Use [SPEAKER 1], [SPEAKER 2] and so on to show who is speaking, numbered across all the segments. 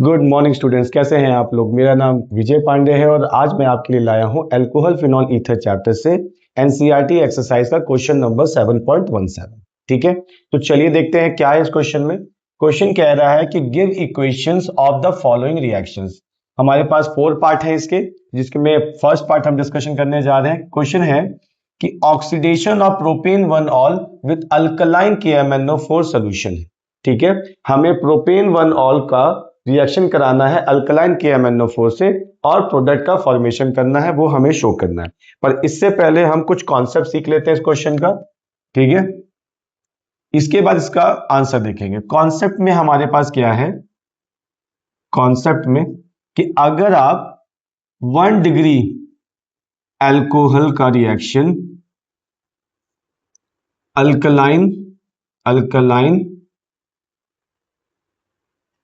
[SPEAKER 1] Good morning students, कैसे हैं आप लोग। मेरा नाम विजय पांडे है और आज मैं आपके लिए लाया हूं अल्कोहल फिनॉल ईथर चैप्टर से एनसीईआरटी एक्सरसाइज का क्वेश्चन नंबर 7.17। ठीक है, तो चलिए देखते हैं क्या है इस क्वेश्चन में। क्वेश्चन कह रहा है कि give equations of the following reactions. हमारे पास 4 पार्ट है इसके, जिसके में फर्स्ट पार्ट हम डिस्कशन करने जा रहे हैं। क्वेश्चन है कि oxidation of propane 1 all with alkaline KMnO4 solution. ठीक है, हमें प्रोपेन 1 ऑल का रिएक्शन कराना है अल्कलाइन KMnO4 से और प्रोडक्ट का फॉर्मेशन करना है, वो हमें शो करना है। पर इससे पहले हम कुछ कॉन्सेप्ट सीख लेते हैं इस क्वेश्चन का। ठीक है, इसके बाद इसका आंसर देखेंगे। कॉन्सेप्ट में हमारे पास क्या है, कॉन्सेप्ट में कि अगर आप 1 डिग्री अल्कोहल का रिएक्शन अल्कलाइन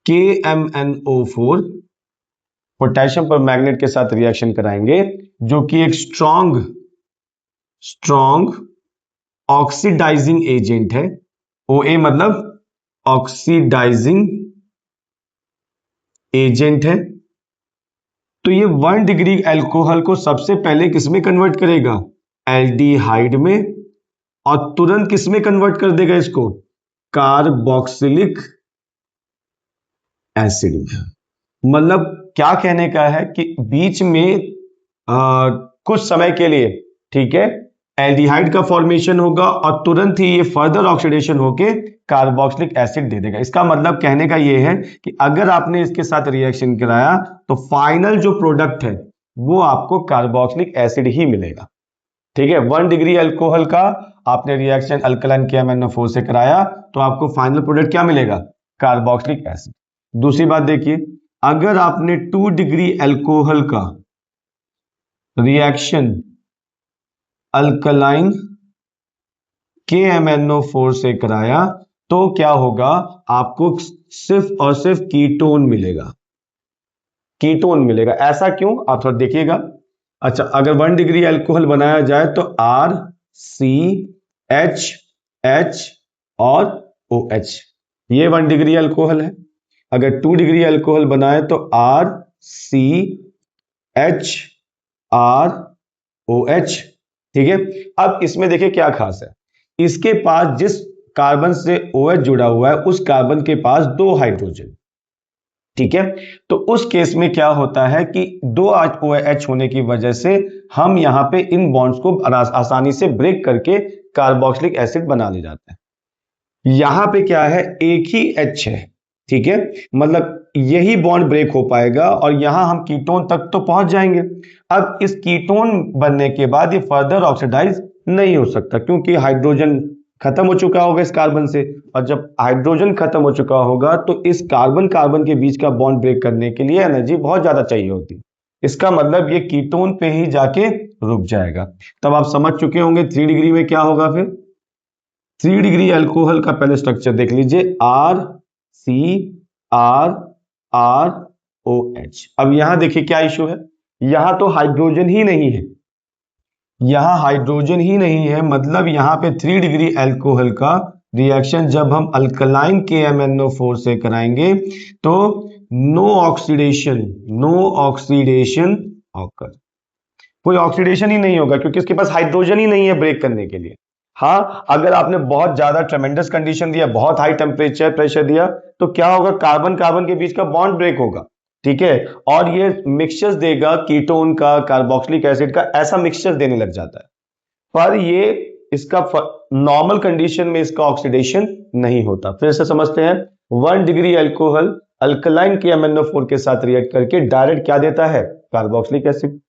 [SPEAKER 1] KMnO4 पोटेशियम पर मैग्नेट के साथ रिएक्शन कराएंगे, जो कि एक स्ट्रॉन्ग ऑक्सीडाइजिंग एजेंट है। OA मतलब ऑक्सीडाइजिंग एजेंट है। तो ये 1 डिग्री अल्कोहल को सबसे पहले किसमें कन्वर्ट करेगा, एल्डिहाइड में, और तुरंत किसमें कन्वर्ट कर देगा इसको, कार्बोक्सिलिक एसिड में। मतलब क्या कहने का है कि बीच में कुछ समय के लिए, ठीक है, एल्डिहाइड का फॉर्मेशन होगा और तुरंत ही ये फर्दर ऑक्सीडेशन होके कार्बोक्सिलिक एसिड दे देगा। इसका मतलब कहने का ये है कि अगर आपने इसके साथ रिएक्शन कराया तो फाइनल जो प्रोडक्ट है वो आपको कार्बोक्सिलिक एसिड ही मिलेगा। ठीक है, 1 डिग्री अल्कोहल का आपने रिएक्शन अल्कलाइन KMnO4 से कराया तो आपको फाइनल प्रोडक्ट क्या मिलेगा, कार्बोक्सिलिक एसिड। दूसरी बात देखिए, अगर आपने 2 डिग्री अल्कोहल का रिएक्शन अल्कलाइन KMnO4 से कराया तो क्या होगा, आपको सिर्फ और सिर्फ कीटोन मिलेगा। कीटोन मिलेगा, ऐसा क्यों, आप थोड़ा देखिएगा। अच्छा, अगर 1 डिग्री अल्कोहल बनाया जाए तो RCH और OH, ये 1 डिग्री अल्कोहल है। अगर 2 डिग्री अल्कोहल बनाए तो RCHROH। ठीक है, अब इसमें देखिए क्या खास है, इसके पास जिस कार्बन से OH जुड़ा हुआ है उस कार्बन के पास 2 हाइड्रोजन। ठीक है, तो उस केस में क्या होता है कि 2 OH होने की वजह से हम यहां पे इन बॉन्ड्स को आसानी से ब्रेक करके कार्बोक्सिलिक एसिड बना ले जाते हैं। यहां पे क्या है, एक ही H है। ठीक है, मतलब यही बॉन्ड ब्रेक हो पाएगा और यहां हम कीटोन तक तो पहुंच जाएंगे। अब इस कीटोन बनने के बाद ये फर्दर ऑक्सीडाइज नहीं हो सकता, क्योंकि हाइड्रोजन खत्म हो चुका होगा इस कार्बन से, और जब हाइड्रोजन खत्म हो चुका होगा तो इस कार्बन कार्बन के बीच का बॉन्ड ब्रेक करने के लिए एनर्जी बहुत ज्यादा चाहिए होती। इसका मतलब ये कीटोन पे ही जाके रुक जाएगा। तब आप समझ चुके होंगे 3 डिग्री में क्या होगा। फिर 3 डिग्री अल्कोहल का पहले स्ट्रक्चर देख लीजिए, RCRROH। अब यहां देखिए क्या इशू है, यहां तो हाइड्रोजन ही नहीं है, यहां हाइड्रोजन ही नहीं है, मतलब यहां पे 3 डिग्री अल्कोहल का रिएक्शन जब हम अल्कलाइन KMnO4 से कराएंगे तो नो ऑक्सीडेशन ऑकर, कोई ऑक्सीडेशन ही नहीं होगा, क्योंकि इसके पास हाइड्रोजन ही नहीं है ब्रेक करने के लिए। हाँ, अगर आपने बहुत ज्यादा ट्रेमेंडस कंडीशन दिया, बहुत हाई टेम्परेचर प्रेशर दिया, तो क्या होगा, कार्बन कार्बन के बीच का बॉन्ड ब्रेक होगा। ठीक है, और ये मिक्सचर्स देगा कीटोन का, कार्बोक्सिलिक एसिड का, ऐसा मिक्सचर देने लग जाता है। पर ये इसका नॉर्मल कंडीशन में इसका ऑक्सीडेशन नहीं होता। फिर से समझते हैं, 1 डिग्री अल्कोहल अल्कलाइन KMnO4 के साथ रिएक्ट करके डायरेक्ट क्या देता है, carboxylic acid.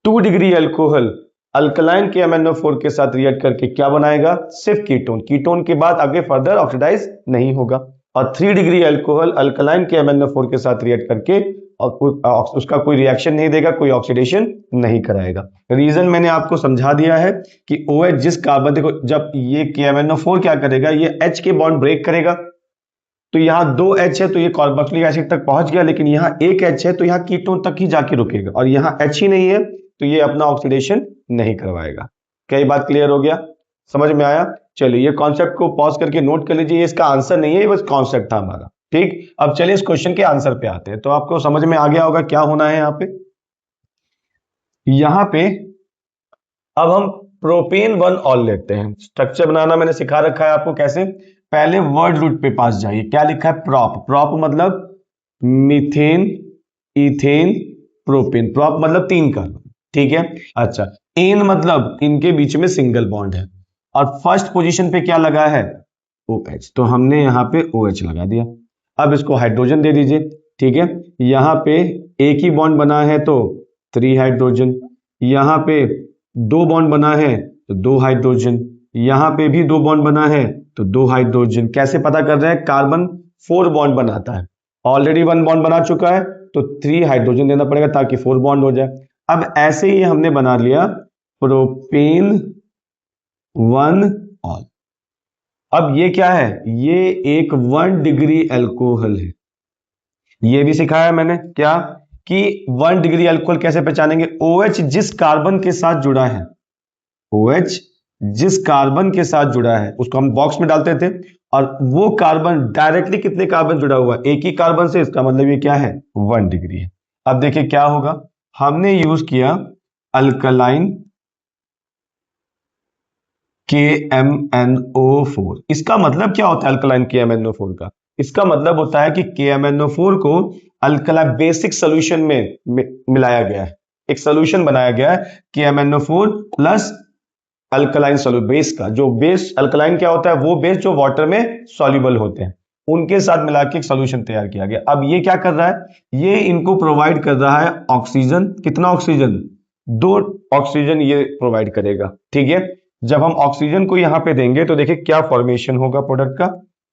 [SPEAKER 1] 2 degree alcohol alkaline KMnO4 के साथ रिएक्ट करके क्या बनाएगा, सिर्फ कीटोन। कीटोन के बाद आगे फर्दर ऑक्सीडाइज नहीं होगा। और 3 डिग्री अल्कोहल अल्कलाइन KMnO4 के साथ रिएक्ट करके और उसका कोई रिएक्शन नहीं देगा, कोई ऑक्सीडेशन नहीं कराएगा। रीजन मैंने आपको समझा दिया है कि OH जिस कार्बन, देखो जब ये KMnO4 क्या करेगा, ये H के बॉन्ड ब्रेक करेगा, तो यहां 2 H है तो ये कार्बोक्सिलिक एसिड तक पहुंच गया, लेकिन यहां 1 H है तो यहां कीटोन तक ही जाके रुकेगा, और यहां H ही नहीं है तो ये अपना ऑक्सीडेशन नहीं करवाएगा। क्या ये बात क्लियर हो गया, समझ में आया। चलिए ये कॉन्सेप्ट को पॉज करके नोट कर लीजिए, ये इसका आंसर नहीं है, ये बस कॉन्सेप्ट था हमारा। ठीक, अब चलिए इस क्वेश्चन के आंसर पे आते हैं। तो आपको समझ में आ गया होगा क्या होना है यहां पे अब हम प्रोपेन 1 ऑल लेते हैं। स्ट्रक्चर बनाना मैंने सिखा रखा है आपको कैसे। पहले वर्ड रूट पे पास जाइए, क्या लिखा है, प्रॉप। प्रॉप मतलब मीथेन, इथेन, प्रोपेन। प्रॉप मतलब 3 कार्बन, ठीक है। अच्छा, एन मतलब इनके बीच में सिंगल बॉन्ड है, और फर्स्ट पोजीशन पे क्या लगा है, OH, तो हमने यहां पे OH लगा दिया। अब इसको हाइड्रोजन दे दीजिए, ठीक है। यहां पे एक ही बॉन्ड बना है तो 3 हाइड्रोजन, यहां पे 2 बॉन्ड बना है तो 2 हाइड्रोजन, यहां पे भी 2 बॉन्ड बना है तो 2 हाइड्रोजन। कैसे पता कर रहे हैं, कार्बन 4 बॉन्ड बनाता है, ऑलरेडी 1 बॉन्ड बना चुका है तो 3 हाइड्रोजन देना पड़ेगा ताकि 4 बॉन्ड हो जाए। अब ऐसे ही हमने बना लिया प्रोपेन 1 ऑल। अब ये क्या है, ये एक 1 डिग्री अल्कोहल है। ये भी सिखाया मैंने क्या, कि 1 डिग्री अल्कोहल कैसे पहचानेंगे, OH जिस कार्बन के साथ जुड़ा है, OH जिस कार्बन के साथ जुड़ा है उसको हम बॉक्स में डालते थे, और वो कार्बन डायरेक्टली कितने कार्बन जुड़ा हुआ है, एक ही कार्बन से, इसका मतलब ये क्या है, 1 डिग्री है। अब देखिए क्या होगा, हमने यूज किया अल्कलाइन KMnO4। इसका मतलब क्या होता है अल्कलाइन KMnO4 का, इसका मतलब होता है कि KMnO4 को अल्कला बेसिक सोल्यूशन में मिलाया गया है, एक सोल्यूशन बनाया गया है KMnO4 plus alkaline solute base का। जो बेस अल्कलाइन क्या होता है, वो बेस जो वाटर में सॉल्युबल होते हैं, उनके साथ मिला के एक सोल्यूशन तैयार किया गया। अब ये क्या कर रहा है, ये इनको प्रोवाइड कर रहा है ऑक्सीजन। कितना ऑक्सीजन, 2 ऑक्सीजन ये प्रोवाइड करेगा, ठीक है। जब हम ऑक्सीजन को यहां पे देंगे तो देखिए क्या फॉर्मेशन होगा प्रोडक्ट का,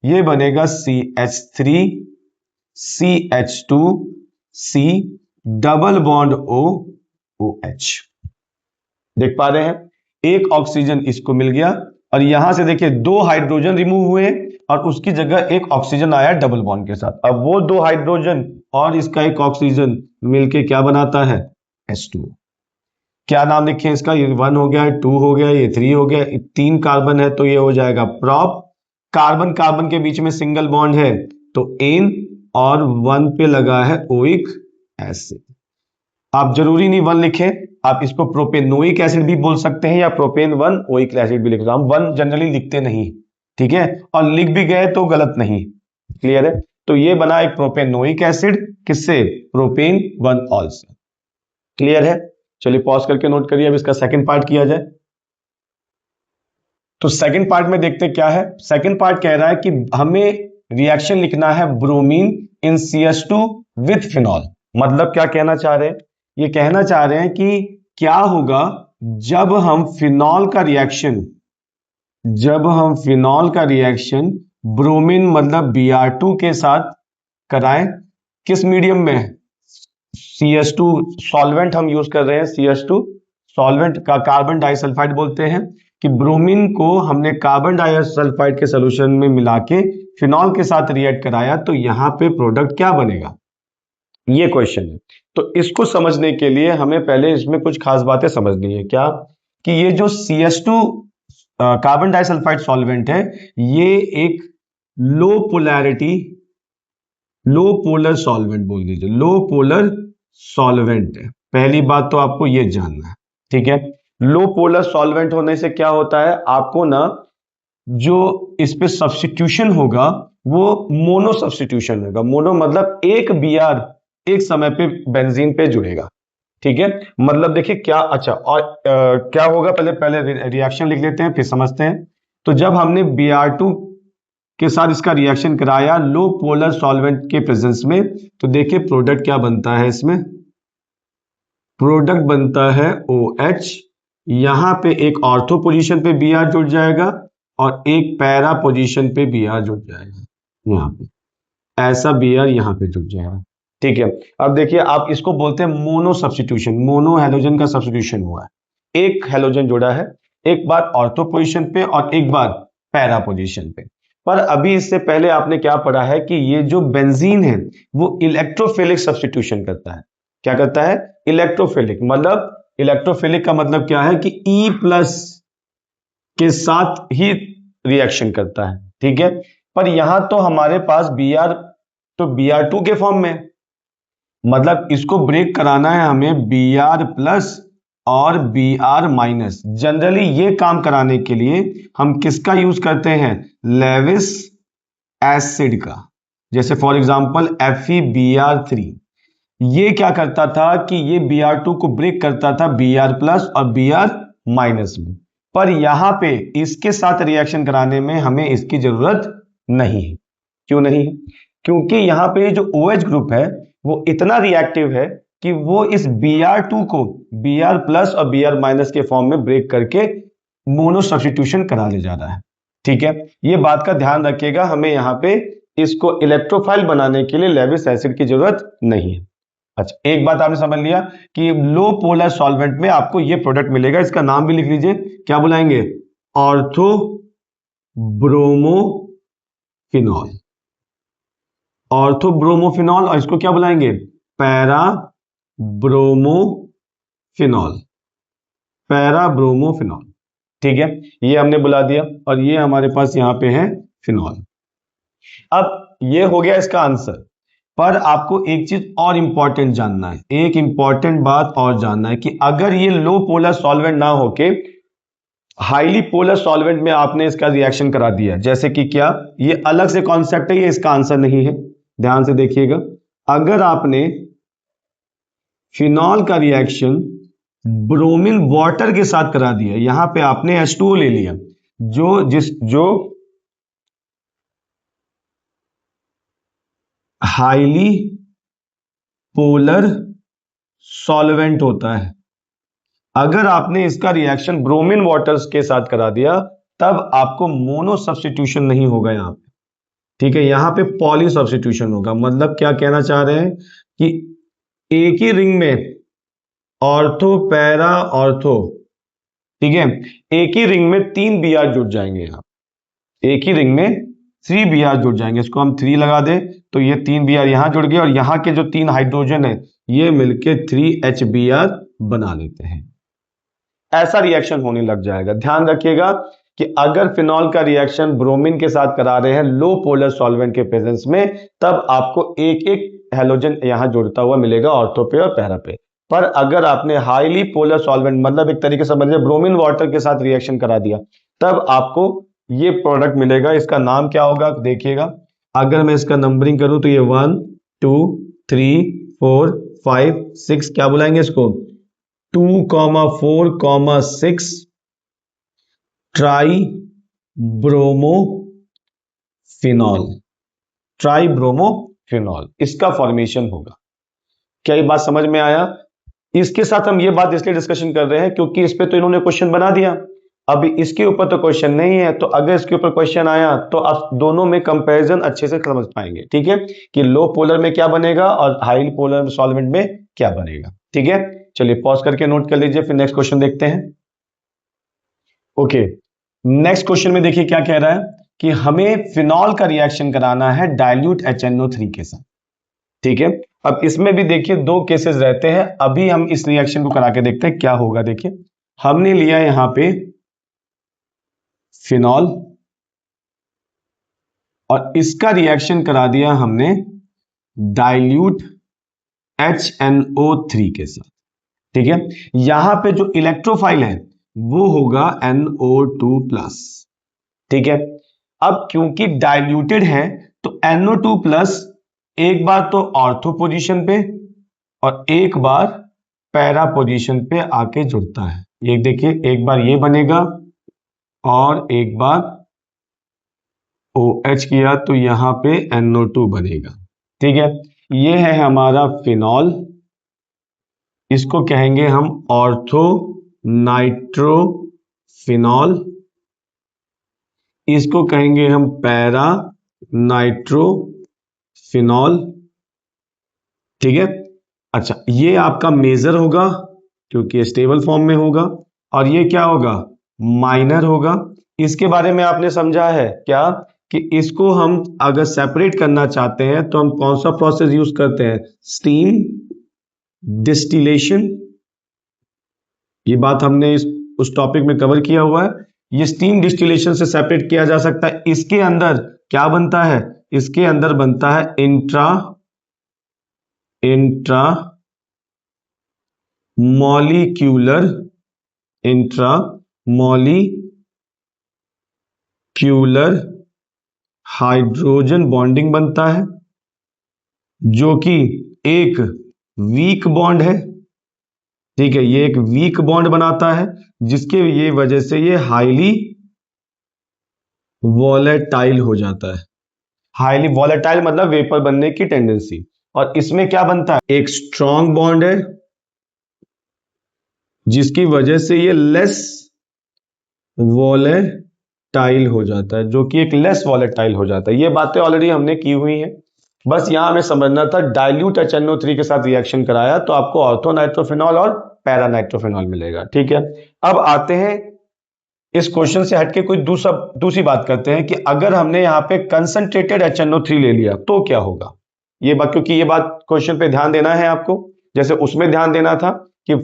[SPEAKER 1] ये बनेगा CH3 CH2 C double bond O OH। देख पा रहे हैं, एक ऑक्सीजन इसको मिल गया, और यहां से देखिए 2 हाइड्रोजन रिमूव हुए और उसकी जगह एक ऑक्सीजन आया डबल बॉन्ड के साथ। अब वो 2 हाइड्रोजन और इसका एक ऑक्सीजन मिलके क्या बनाता है, H2। क्या नाम लिखे इसका, ये 1 हो गया, 2 हो गया, ये 3 हो गया, 3 कार्बन है तो ये हो जाएगा प्रॉप। कार्बन कार्बन के बीच में सिंगल बॉन्ड है तो एन, और 1 पे लगा है ओइक एसिड। आप जरूरी नहीं 1 लिखें, आप इसको प्रोपेनोइक एसिड भी बोल सकते हैं या प्रोपेन 1 ओइक एसिड भी लिख सकते हैं। हम 1 जनरली लिखते नहीं, ठीक है, और लिख भी गए तो गलत नहीं। क्लियर है, तो ये बना एक प्रोपेनोइक एसिड, किससे, प्रोपेन 1 ऑल से। क्लियर है, चलिए पॉज करके नोट करिए, अब इसका सेकंड पार्ट किया जाए। तो सेकंड पार्ट में देखते क्या है। सेकंड पार्ट कह रहा है कि हमें रिएक्शन लिखना है bromine in CH2 with phenol. मतलब क्या कहना चाह रहे हैं, ये कहना चाह रहे हैं कि क्या होगा जब हम फिनॉल का रिएक्शन, ब्रोमीन मतलब Br2 के साथ कराएं, किस मीडियम में, CH2 सॉल्वेंट हम यूज कर रहे हैं, CH2 सॉल्वेंट का कार्बन डाइसल्फाइड बोलते हैं, कि ब्रोमीन को हमने कार्बन डाइसल्फाइड के सोल्यूशन में मिला के फिनॉल के साथ रिएक्ट कराया, तो यहां पे प्रोडक्ट क्या बनेगा, ये क्वेश्चन है। तो इसको समझने के लिए हमें पहले इसमें कुछ खास बातें समझनी है। क्या, कि ये जो CH2 कार्बन डाइसल्फाइड सॉल्वेंट है, ये एक लो पोलर सॉल्वेंट बोल दीजिए, लो पोलर सॉल्वेंट है। पहली बात तो आपको ये जानना है, ठीक है। लो पोलर सॉल्वेंट होने से क्या होता है, आपको ना जो इस पे सब्स्टिट्यूशन होगा वो मोनो सब्स्टिट्यूशन होगा। मोनो मतलब एक Br एक समय पे बेंजीन पे जुड़ेगा, ठीक है। मतलब देखिए क्या, अच्छा, और क्या होगा, पहले रिएक्शन लिख लेते हैं फिर समझते हैं। तो जब हमने Br2 के साथ इसका रिएक्शन कराया लो पोलर सॉल्वेंट के प्रेजेंस में, तो देखिए प्रोडक्ट क्या बनता है, इसमें प्रोडक्ट बनता है OH। यहां पे एक ऑर्थो पोजीशन पे Br जुड़ जाएगा और एक पैरा पोजीशन पे Br जुड़ जाएगा, यहां पे ऐसा Br यहां पे जुड़ जाएगा, ठीक है। अब देखिए आप इसको बोलते हैं मोनो सब्स्टिट्यूशन, मोनो हेलोजन का सब्स्टिट्यूशन हुआ है, एक हेलोजन जुड़ा है, एक बार ऑर्थो पोजीशन पे और एक बार पैरा पोजीशन पे। पर अभी इससे पहले आपने क्या पढ़ा है कि ये जो बेंजीन है वो इलेक्ट्रोफिलिक सब्स्टिट्यूशन करता है। क्या करता है, इलेक्ट्रोफिलिक। मतलब इलेक्ट्रोफिलिक का मतलब क्या है कि E+ के साथ ही रिएक्शन करता है, ठीक है। पर यहां तो हमारे पास Br तो Br2 के फॉर्म में, मतलब इसको ब्रेक कराना है हमें Br प्लस और Br माइनस। जनरली ये काम कराने के लिए हम किसका यूज करते हैं, लेविस एसिड का। जैसे फॉर एग्जांपल FeBr3, ये क्या करता था कि ये Br2 को ब्रेक करता था Br प्लस और Br माइनस में, पर यहां पे इसके साथ रिएक्शन कराने में हमें इसकी जरूरत नहीं है। क्यों नहीं है, क्योंकि यहां पे जो OH ग्रुप है वो इतना रिएक्टिव है कि वो इस Br2 को Br प्लस और Br माइनस के फॉर्म में ब्रेक करके मोनो सब्स्टिट्यूशन करा ले जा रहा है। ठीक है, ये बात का ध्यान रखिएगा, हमें यहां पे इसको इलेक्ट्रोफाइल बनाने के लिए लेविस एसिड की जरूरत नहीं है। अच्छा, एक बात आपने समझ लिया कि लो पोलर सॉल्वेंट में आपको ये प्रोडक्ट मिलेगा, इसका नाम भी लिख लीजिए, क्या बुलाएंगे, ऑर्थो ब्रोमोफिनॉल। ऑर्थो ब्रोमोफिनॉल, और इसको क्या बुलाएंगे, पैरा ब्रोमोफिनॉल। Para bromophenol. ठीक है, ये हमने बुला दिया और ये हमारे पास यहां पे है फिनॉल। अब ये हो गया इसका आंसर, पर आपको एक चीज और इंपॉर्टेंट जानना है, एक इंपॉर्टेंट बात और जानना है कि अगर ये लो पोलर सॉल्वेंट ना होके हाईली पोलर सॉल्वेंट में आपने इसका रिएक्शन करा दिया, जैसे कि क्या, ये अलग से कॉन्सेप्ट है, ये इसका आंसर नहीं है, ध्यान से देखिएगा। अगर आपने फिनॉल का रिएक्शन ब्रोमीन वाटर के साथ करा दिया, यहां पे आपने H2O ले लिया, जो हाईली पोलर सॉल्वेंट होता है, अगर आपने इसका रिएक्शन ब्रोमीन वाटर्स के साथ करा दिया तब आपको मोनो सब्स्टिट्यूशन नहीं होगा यहां पे। ठीक है, यहां पे पॉली सब्स्टिट्यूशन होगा। मतलब क्या कहना चाह रहे हैं कि एक ही रिंग में ऑर्थो पैरा ऑर्थो, ठीक है, एक ही रिंग में 3 Br जुड़ जाएंगे, यहां एक ही रिंग में 3 Br जुड़ जाएंगे, इसको हम 3 लगा दें तो ये 3 Br यहां जुड़ गए और यहां के जो 3 हाइड्रोजन है ये मिलके 3HBr बना लेते हैं। ऐसा रिएक्शन होने लग जाएगा। ध्यान रखिएगा कि अगर फिनॉल का रिएक्शन ब्रोमीन के साथ करा रहे हैं लो पोलर सॉल्वेंट के प्रेजेंस में, तब आपको एक एक हैलोजन यहां जुड़ता हुआ मिलेगा ऑर्थो पे और पैरा पे। पर अगर आपने हाईली पोलर सॉल्वेंट, मतलब एक तरीके से समझिए ब्रोमीन वाटर के साथ रिएक्शन करा दिया, तब आपको ये प्रोडक्ट मिलेगा। इसका नाम क्या होगा देखिएगा, अगर मैं इसका नंबरिंग करूं तो ये 1 2 3 4 5 6, क्या बुलाएंगे इसको, 2,4,6 ट्राई ब्रोमोफिनॉल। ट्राई ब्रोमोफिनॉल इसका फॉर्मेशन होगा। क्या ये बात समझ में आया? इसके साथ हम ये बात इसलिए डिस्कशन कर रहे हैं क्योंकि इस पे तो इन्होंने क्वेश्चन बना दिया, अभी इसके ऊपर तो क्वेश्चन नहीं है, तो अगर इसके ऊपर क्वेश्चन आया तो आप दोनों में कंपैरिजन अच्छे से समझ पाएंगे। ठीक है, कि लो पोलर में क्या बनेगा और हाई पोलर सॉल्वेंट में क्या बनेगा। ठीक है, चलिए पॉज करके नोट कर लीजिए, फिर नेक्स्ट क्वेश्चन देखते हैं। ओके, नेक्स्ट क्वेश्चन में देखिए क्या कह रहा है कि हमें फिनॉल का रिएक्शन कराना है डाइल्यूट HNO3 के साथ। ठीक है, अब इसमें भी देखिए 2 केसेस रहते हैं, अभी हम इस रिएक्शन को करा के देखते हैं क्या होगा। देखिए, हमने लिया यहां पे फिनॉल और इसका रिएक्शन करा दिया हमने डाइल्यूट HNO3 के साथ। ठीक है, यहां पे जो इलेक्ट्रोफाइल है वो होगा NO2+। ठीक है, अब क्योंकि डाइल्यूटेड है तो NO2+ एक बार तो ऑर्थो पोजीशन पे और एक बार पैरा पोजीशन पे आके जुड़ता है। ये देखिए, एक बार ये बनेगा और एक बार OH किया तो यहां पे NO2 बनेगा। ठीक है, ये है हमारा फिनॉल, इसको कहेंगे हम ऑर्थो नाइट्रोफिनॉल, इसको कहेंगे हम पैरा नाइट्रोफिनॉल। ठीक है, अच्छा, ये आपका मेजर होगा क्योंकि स्टेबल फॉर्म में होगा, और ये क्या होगा, माइनर होगा। इसके बारे में आपने समझा है क्या कि इसको हम अगर सेपरेट करना चाहते हैं तो हम कौन सा प्रोसेस यूज करते हैं, स्टीम डिस्टिलेशन। ये बात हमने उस टॉपिक में कवर किया हुआ है। ये स्टीम डिस्टिलेशन से सेपरेट किया जा सकता है। इसके अंदर क्या बनता है, इसके अंदर बनता है इंट्रा मॉलिक्यूलर हाइड्रोजन बॉन्डिंग बनता है, जो कि एक वीक बॉन्ड है। ठीक है, ये एक वीक बॉन्ड बनाता है, जिसके ये वजह से ये हाईली वॉलेटाइल हो जाता है। हाईली वॉलेटाइल मतलब वेपर बनने की टेंडेंसी। और इसमें क्या बनता है, एक स्ट्रॉन्ग बॉन्ड है, जिसकी वजह से ये लेस वॉलेटाइल हो जाता है, जो कि एक लेस वॉलेटाइल हो जाता है। ये बातें ऑलरेडी हमने की हुई हैं, बस यहां हमें समझना था। डाइल्यूट HNO3 के साथ रिएक्शन कराया तो आपको ऑर्थो नाइट्रोफिनॉल और पैरा नाइट्रोफिनॉल मिलेगा। ठीक है, अब आते हैं इस क्वेश्चन से हटके कोई दूसरी बात करते हैं कि अगर हमने यहाँ पे कंसंट्रेटेड HNO3 ले लिया तो क्या होगा। ये बात, क्योंकि ये बात क्वेश्चन पे ध्यान देना है आपको, जैसे उसमें ध्यान देना था कि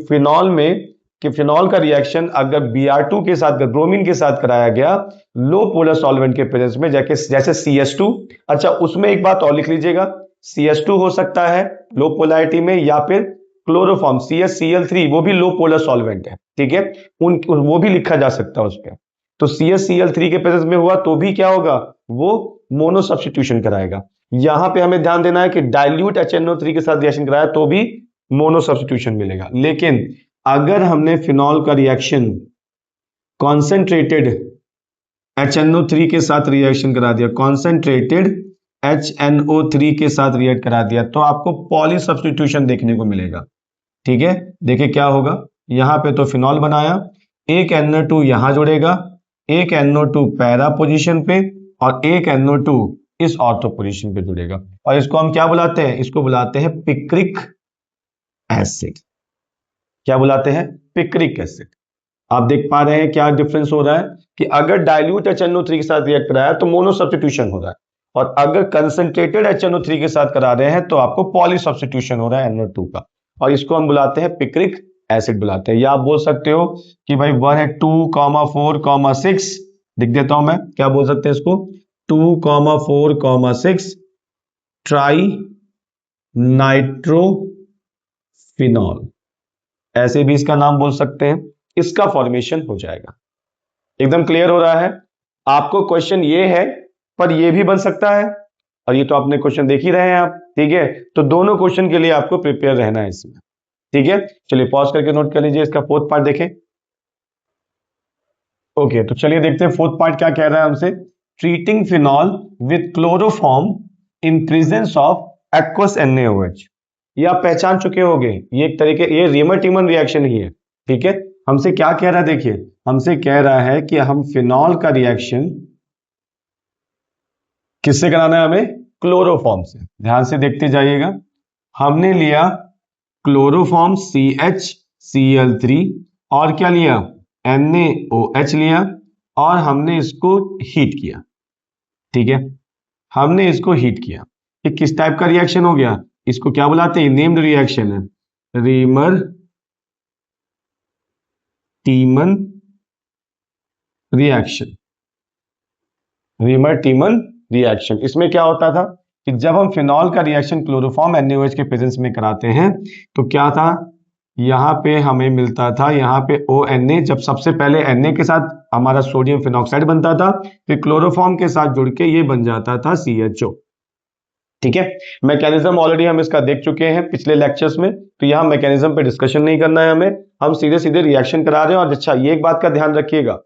[SPEAKER 1] फिनॉल का रिएक्शन अगर Br2 के साथ, ब्रोमीन के साथ कराया गया लो पोलर सॉल्वेंट के प्रेजेंस में, जैसे CS2। अच्छा, उसमें एक बात और लिख लीजिएगा, CS2 हो सकता है लो पोलैरिटी में, या फिर क्लोरोफॉर्म CSCl3, वो भी लो पोलर सॉल्वेंट है। ठीक है, वो भी लिखा जा सकता है उस पर। तो CSCl3 के प्रेजेंस में हुआ तो भी क्या होगा, वो मोनो सब्स्टिट्यूशन कराएगा। यहां पे हमें ध्यान देना है कि डाइल्यूट HNO3 के साथ रिएक्शन कराया तो भी मोनो सब्स्टिट्यूशन मिलेगा। लेकिन अगर हमने फिनॉल का रिएक्शन कॉन्सेंट्रेटेड HNO3 के साथ रिएक्शन करा दिया, कॉन्सेंट्रेटेड HNO3 के साथ रिएक्ट करा दिया, तो आपको पॉली सब्स्टिट्यूशन देखने को मिलेगा। ठीक है, देखिए क्या होगा, यहां पे तो फिनॉल बनाया, एक NO2 यहां जुड़ेगा, एक NO2 पैरा पोजीशन पे और एक NO2 इस ऑर्थो पोजीशन पे जुड़ेगा। और इसको हम क्या बुलाते हैं, इसको बुलाते हैं पिक्रिक एसिड। क्या बुलाते हैं, पिक्रिक एसिड। आप देख पा रहे हैं क्या डिफरेंस हो रहा है कि अगर डाइल्यूट HNO3 के साथ रिएक्ट कराया तो मोनो सब्स्टिट्यूशन हो रहा है, और अगर कंसंट्रेटेड HNO3 के साथ करा रहे हैं तो आपको पॉली सब्स्टिट्यूशन हो रहा है NO2 का, और इसको हम बुलाते हैं पिक्रिक एसिड बुलाते हैं। या आप बोल सकते हो कि भाई 1 है 2,4,6, लिख देता हूं मैं, क्या बोल सकते हैं इसको, 2,4,6 ट्राई नाइट्रोफिनॉल, ऐसे भी इसका नाम बोल सकते हैं। इसका फॉर्मेशन हो जाएगा। एकदम क्लियर हो रहा है आपको। क्वेश्चन ये है, पर ये भी बन सकता है, और ये तो आपने क्वेश्चन देख ही रहे हैं आप। ठीक है, तो दोनों क्वेश्चन के लिए आपको प्रिपेयर रहना है इसमें। ठीक है, चलिए पॉज करके नोट कर लीजिए, इसका फोर्थ पार्ट देखें। ओके, तो चलिए देखते हैं फोर्थ पार्ट क्या कह रहा है हमसे। Treating phenol with chloroform in presence of aqueous NaOH। ये आप पहचान चुके होंगे, ये एक तरीके, ये रीमर टीमन रिएक्शन ही है। ठीक है, हमसे क्या कह रहा है, देखिए हमसे कह रहा है कि हम फिनॉल का रिएक्शन किससे कराना है, हमें क्लोरोफॉर्म से। ध्यान से देखते जाइएगा, हमने लिया क्लोरोफॉर्म CHCl3 और क्या लिया, NaOH लिया, और हमने इसको हीट किया। ठीक है, हमने इसको हीट किया। ये किस टाइप का रिएक्शन हो गया, इसको क्या बुलाते हैं, नेम्ड रिएक्शन है, रीमर टीमन रिएक्शन। रीमर टीमन रिएक्शन, इसमें क्या होता था कि जब हम फिनॉल का रिएक्शन क्लोरोफॉर्म NaOH के प्रेजेंस में कराते हैं तो क्या था, यहां पे हमें मिलता था, यहाँ पे ONa, जब सबसे पहले Na के साथ हमारा सोडियम फिनॉक्साइड बनता था, फिर क्लोरोफॉर्म के साथ जुड़ के ये बन जाता था CHO। ठीक है, मैकेनिज्म ऑलरेडी हम इसका देख चुके हैं पिछले लेक्चर्स में, तो यहां मैकेनिज्म पे डिस्कशन नहीं करना है हमें, हम सीधे सीधे रिएक्शन करा रहे हैं। और अच्छा, ये एक बात का ध्यान रखिएगा,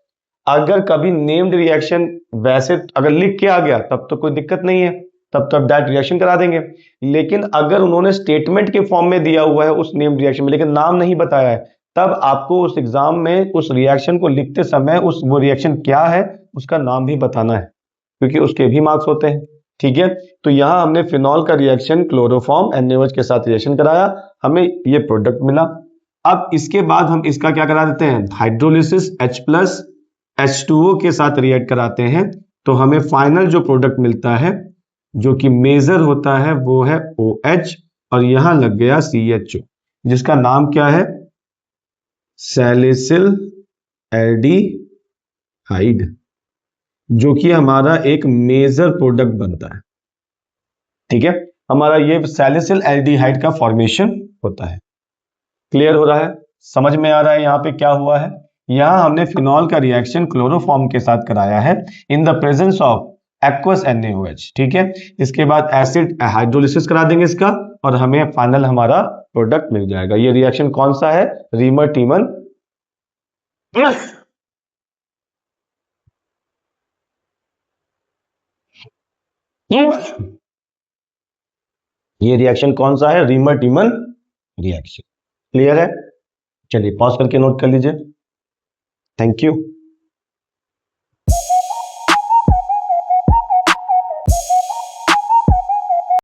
[SPEAKER 1] अगर कभी नेम्ड रिएक्शन वैसे अगर लिख के आ गया तब तो कोई दिक्कत नहीं है, तब तो डायरेक्ट रिएक्शन करा देंगे। लेकिन अगर उन्होंने स्टेटमेंट के फॉर्म में दिया हुआ है उस नेम्ड रिएक्शन में, लेकिन नाम नहीं बताया है, तब आपको उस एग्जाम में उस रिएक्शन को लिखते समय उस वो रिएक्शन क्या है उसका नाम भी बताना है, क्योंकि उसके भी मार्क्स होते हैं। ठीक है, तो यहां हमने फिनॉल का रिएक्शन क्लोरोफॉर्म NaOH के साथ रिएक्शन कराया, हमें ये प्रोडक्ट मिला। अब इसके बाद हम इसका क्या करा देते हैं, हाइड्रोलिसिस H+H2O के साथ रिएक्ट कराते हैं, तो हमें फाइनल जो प्रोडक्ट मिलता है जो कि मेजर होता है वो है OH, और यहां लग गया CHO, जिसका नाम क्या है, सैलिसिल एल्डिहाइड, जो कि हमारा एक मेजर प्रोडक्ट बनता है। ठीक है, हमारा ये सैलिसिल एल्डिहाइड का फॉर्मेशन होता है। क्लियर हो रहा है, समझ में आ रहा है यहाँ पे क्या हुआ है? यहाँ हमने फिनॉल का रिएक्शन क्लोरोफॉर्म के साथ कराया है in the presence of aqueous NaOH। ठीक है, इसके बाद एसिड हाइड्रोलिसिस करा देंगे इसका और हमें फाइनल हमारा प्रोडक्ट मिल जाएगा। ये रिएक्शन कौन सा है? रीमर टीमन ये रिएक्शन कौन सा है? Reamer टीमन reaction. क्लियर है? चलिए पॉज करके नोट कर लीजिए। Thank you.